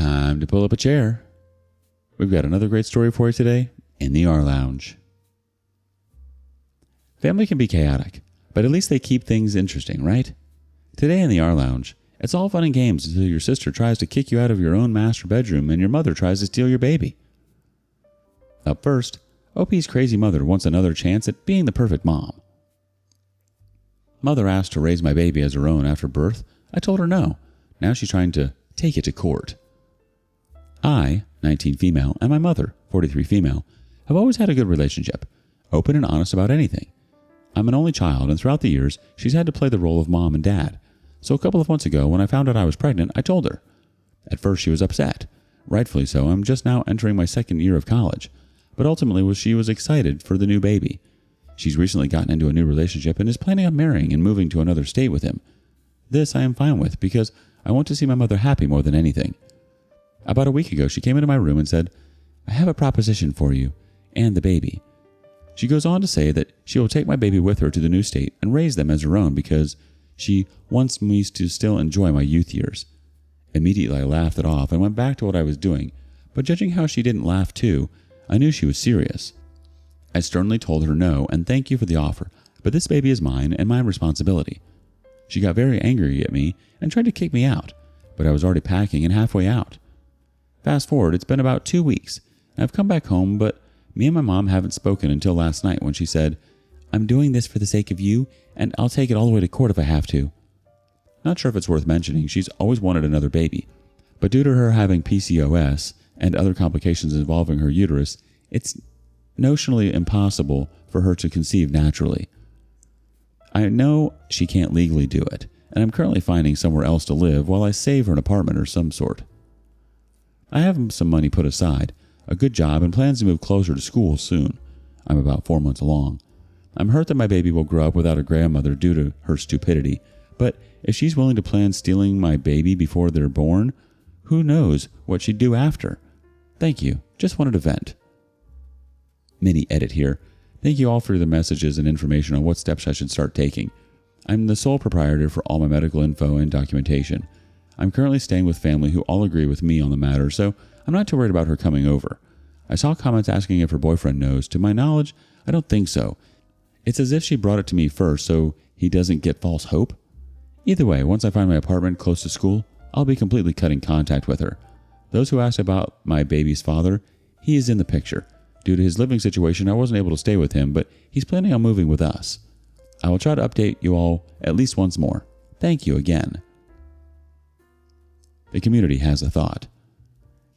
Time to pull up a chair. We've got another great story for you today in the rLounge. Family can be chaotic, but at least they keep things interesting, right? Today in the rLounge, it's all fun and games until your sister tries to kick you out of your own master bedroom and your mother tries to steal your baby. Up first, OP's crazy mother wants another chance at being the perfect mom. Mother asked to raise my baby as her own after birth. I told her no. Now she's trying to take it to court. I, 19 female, and my mother, 43 female, have always had a good relationship, open and honest about anything. I'm an only child, and throughout the years, she's had to play the role of mom and dad. So a couple of months ago, when I found out I was pregnant, I told her. At first, she was upset. Rightfully so. I'm just now entering my second year of college. But ultimately, she was excited for the new baby. She's recently gotten into a new relationship and is planning on marrying and moving to another state with him. This I am fine with because I want to see my mother happy more than anything. About a week ago, she came into my room and said, "I have a proposition for you and the baby." She goes on to say that she will take my baby with her to the new state and raise them as her own because she wants me to still enjoy my youth years. Immediately, I laughed it off and went back to what I was doing, but judging how she didn't laugh too, I knew she was serious. I sternly told her no and thank you for the offer, but this baby is mine and my responsibility. She got very angry at me and tried to kick me out, but I was already packing and halfway out. Fast forward, it's been about 2 weeks. I've come back home, but me and my mom haven't spoken until last night when she said, "I'm doing this for the sake of you, and I'll take it all the way to court if I have to." Not sure if it's worth mentioning, she's always wanted another baby, but due to her having PCOS and other complications involving her uterus, it's notionally impossible for her to conceive naturally. I know she can't legally do it, and I'm currently finding somewhere else to live while I save her an apartment or some sort. I have some money put aside, a good job, and plans to move closer to school soon. I'm about 4 months along. I'm hurt that my baby will grow up without a grandmother due to her stupidity, but if she's willing to plan stealing my baby before they're born, who knows what she'd do after? Thank you. Just wanted to vent. Mini edit here. Thank you all for the messages and information on what steps I should start taking. I'm the sole proprietor for all my medical info and documentation. I'm currently staying with family who all agree with me on the matter, so I'm not too worried about her coming over. I saw comments asking if her boyfriend knows. To my knowledge, I don't think so. It's as if she brought it to me first so he doesn't get false hope. Either way, once I find my apartment close to school, I'll be completely cutting contact with her. Those who asked about my baby's father, he is in the picture. Due to his living situation, I wasn't able to stay with him, but he's planning on moving with us. I will try to update you all at least once more. Thank you again. The community has a thought.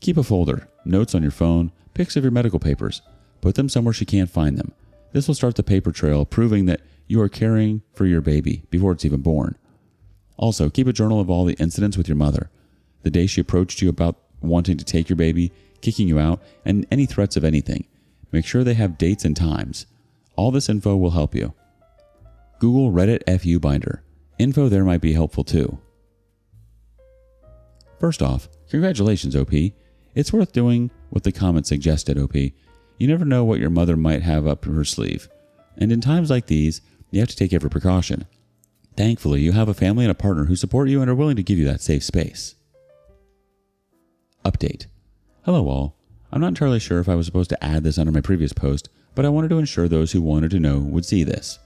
Keep a folder, notes on your phone, pics of your medical papers. Put them somewhere she can't find them. This will start the paper trail proving that you are caring for your baby before it's even born. Also, keep a journal of all the incidents with your mother. The day she approached you about wanting to take your baby, kicking you out, and any threats of anything. Make sure they have dates and times. All this info will help you. Google Reddit FU binder. Info there might be helpful too. First off, congratulations, OP. It's worth doing what the comment suggested, OP. You never know what your mother might have up her sleeve. And in times like these, you have to take every precaution. Thankfully, you have a family and a partner who support you and are willing to give you that safe space. Update. Hello all. I'm not entirely sure if I was supposed to add this under my previous post, but I wanted to ensure those who wanted to know would see this.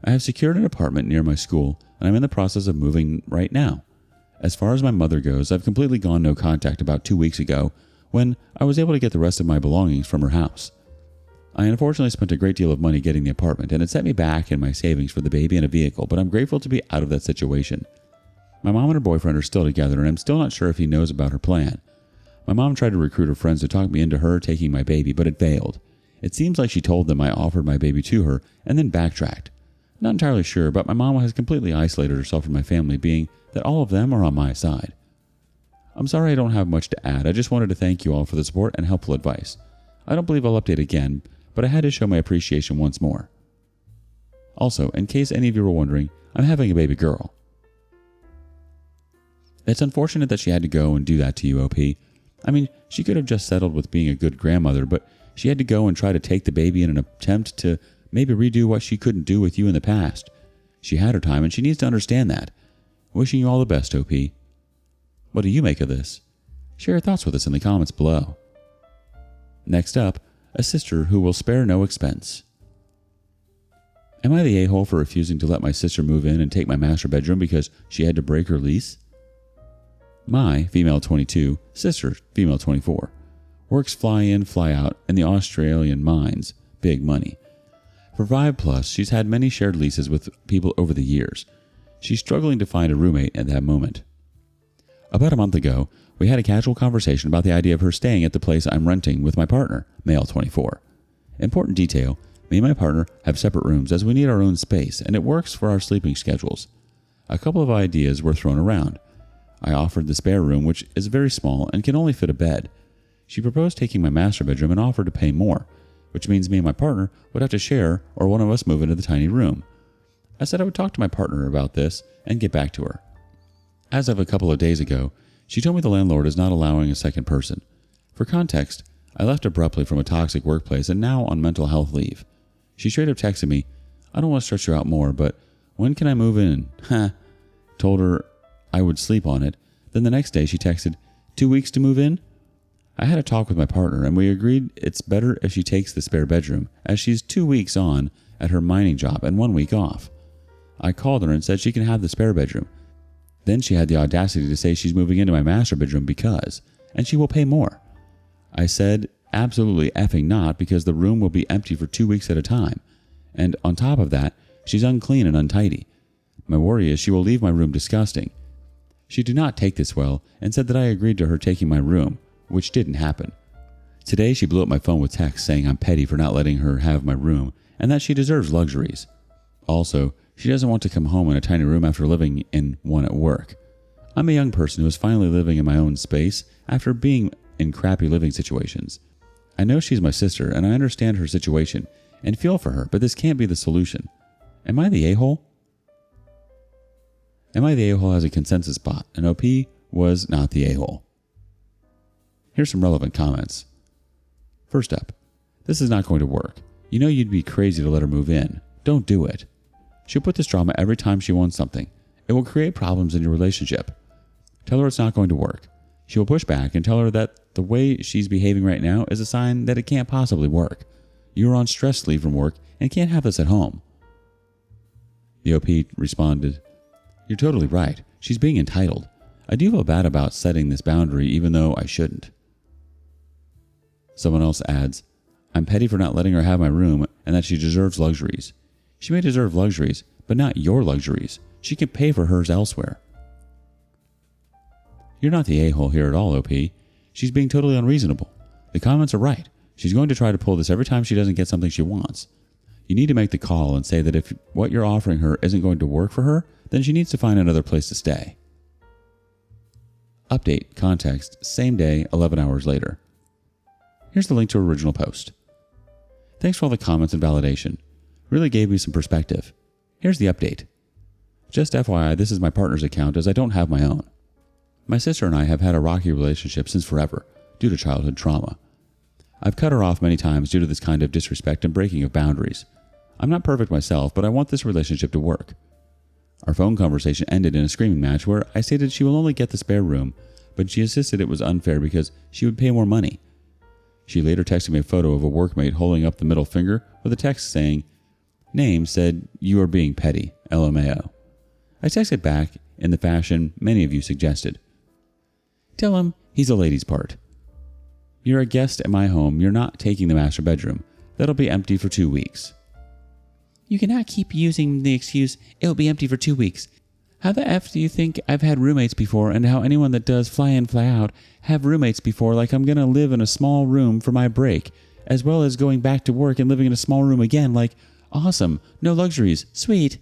I have secured an apartment near my school, and I'm in the process of moving right now. As far as my mother goes, I've completely gone no contact about 2 weeks ago when I was able to get the rest of my belongings from her house. I unfortunately spent a great deal of money getting the apartment, and it set me back in my savings for the baby and a vehicle, but I'm grateful to be out of that situation. My mom and her boyfriend are still together, and I'm still not sure if he knows about her plan. My mom tried to recruit her friends to talk me into her taking my baby, but it failed. It seems like she told them I offered my baby to her and then backtracked. Not entirely sure, but my mom has completely isolated herself from my family, being that all of them are on my side. I'm sorry I don't have much to add. I just wanted to thank you all for the support and helpful advice. I don't believe I'll update again, but I had to show my appreciation once more. Also, in case any of you were wondering, I'm having a baby girl. It's unfortunate that she had to go and do that to you, OP. I mean, she could have just settled with being a good grandmother, but she had to go and try to take the baby in an attempt to maybe redo what she couldn't do with you in the past. She had her time and she needs to understand that. Wishing you all the best, OP. What do you make of this? Share your thoughts with us in the comments below. Next up, a sister who will spare no expense. Am I the a-hole for refusing to let my sister move in and take my master bedroom because she had to break her lease? My, female 22, sister, female 24, works fly in, fly out in the Australian mines, big money. For 5+, she's had many shared leases with people over the years. She's struggling to find a roommate at that moment. About a month ago, we had a casual conversation about the idea of her staying at the place I'm renting with my partner, male 24. Important detail, me and my partner have separate rooms as we need our own space and it works for our sleeping schedules. A couple of ideas were thrown around. I offered the spare room, which is very small and can only fit a bed. She proposed taking my master bedroom and offered to pay more, which means me and my partner would have to share or one of us move into the tiny room. I said I would talk to my partner about this and get back to her. As of a couple of days ago, she told me the landlord is not allowing a second person. For context, I left abruptly from a toxic workplace and now on mental health leave. She straight up texted me, "I don't want to stress you out more, but when can I move in?" Told her I would sleep on it. Then the next day she texted, 2 weeks to move in? I had a talk with my partner and we agreed it's better if she takes the spare bedroom as she's 2 weeks on at her mining job and 1 week off. I called her and said she can have the spare bedroom. Then she had the audacity to say she's moving into my master bedroom and she will pay more. I said absolutely effing not because the room will be empty for 2 weeks at a time. And on top of that, she's unclean and untidy. My worry is she will leave my room disgusting. She did not take this well and said that I agreed to her taking my room, which didn't happen. Today she blew up my phone with texts saying I'm petty for not letting her have my room and that she deserves luxuries. Also, she doesn't want to come home in a tiny room after living in one at work. I'm a young person who is finally living in my own space after being in crappy living situations. I know she's my sister and I understand her situation and feel for her, but this can't be the solution. Am I the a-hole? Am I the a-hole has a consensus bot and OP was not the a-hole? Here's some relevant comments. First up, this is not going to work. You know you'd be crazy to let her move in. Don't do it. She'll put this drama every time she wants something. It will create problems in your relationship. Tell her it's not going to work. She will push back and tell her that the way she's behaving right now is a sign that it can't possibly work. You're on stress leave from work and can't have this at home. The OP responded, "You're totally right. She's being entitled. I do feel bad about setting this boundary even though I shouldn't." Someone else adds, "I'm petty for not letting her have my room and that she deserves luxuries. She may deserve luxuries, but not your luxuries. She can pay for hers elsewhere." You're not the a-hole here at all, OP. She's being totally unreasonable. The comments are right. She's going to try to pull this every time she doesn't get something she wants. You need to make the call and say that if what you're offering her isn't going to work for her, then she needs to find another place to stay. Update, context, same day, 11 hours later. Here's the link to her original post. Thanks for all the comments and validation. Really gave me some perspective. Here's the update. Just FYI, this is my partner's account as I don't have my own. My sister and I have had a rocky relationship since forever, due to childhood trauma. I've cut her off many times due to this kind of disrespect and breaking of boundaries. I'm not perfect myself, but I want this relationship to work. Our phone conversation ended in a screaming match where I stated she will only get the spare room, but she insisted it was unfair because she would pay more money. She later texted me a photo of a workmate holding up the middle finger with a text saying, "Name said you are being petty, LMAO." I texted back in the fashion many of you suggested. Tell him he's a lady's part. You're a guest at my home. You're not taking the master bedroom. That'll be empty for 2 weeks. You cannot keep using the excuse, "It'll be empty for 2 weeks. How the F do you think I've had roommates before and how anyone that does fly in, fly out have roommates before like I'm going to live in a small room for my break, as well as going back to work and living in a small room again like, awesome, no luxuries, sweet."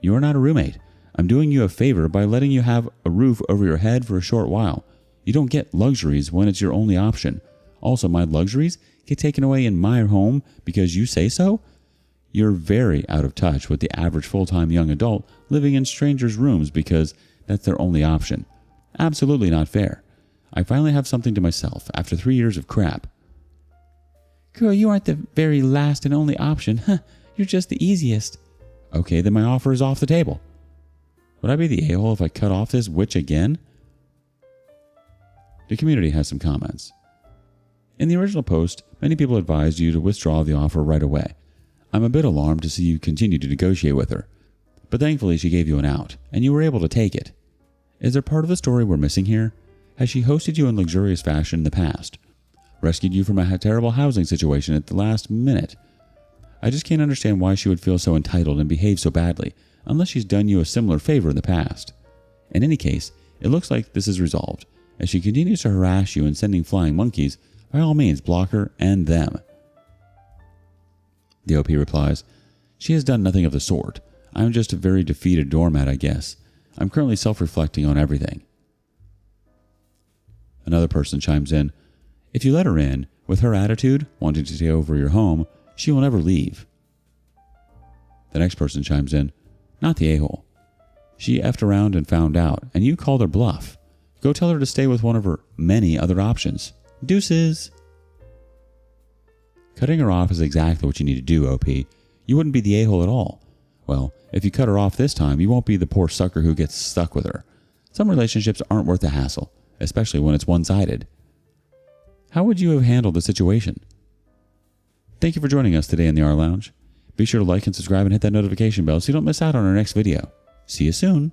You are not a roommate. I'm doing you a favor by letting you have a roof over your head for a short while. You don't get luxuries when it's your only option. Also, my luxuries get taken away in my home because you say so? You're very out of touch with the average full-time young adult living in strangers' rooms because that's their only option. Absolutely not fair. I finally have something to myself after 3 years of crap. Girl, you aren't the very last and only option. You're just the easiest. Okay, then my offer is off the table. Would I be the a-hole if I cut off this witch again? The community has some comments. In the original post, many people advised you to withdraw the offer right away. I'm a bit alarmed to see you continue to negotiate with her, but thankfully she gave you an out, and you were able to take it. Is there part of the story we're missing here? Has she hosted you in luxurious fashion in the past? Rescued you from a terrible housing situation at the last minute? I just can't understand why she would feel so entitled and behave so badly, unless she's done you a similar favor in the past. In any case, it looks like this is resolved. As she continues to harass you and sending flying monkeys, by all means block her and them. The OP replies, she has done nothing of the sort. I'm just a very defeated doormat, I guess. I'm currently self-reflecting on everything. Another person chimes in, if you let her in, with her attitude, wanting to take over your home, she will never leave. The next person chimes in, not the a-hole. She effed around and found out, and you called her bluff. Go tell her to stay with one of her many other options. Deuces. Cutting her off is exactly what you need to do, OP. You wouldn't be the a-hole at all. Well, if you cut her off this time, you won't be the poor sucker who gets stuck with her. Some relationships aren't worth the hassle, especially when it's one-sided. How would you have handled the situation? Thank you for joining us today in the rLounge. Be sure to like and subscribe and hit that notification bell so you don't miss out on our next video. See you soon.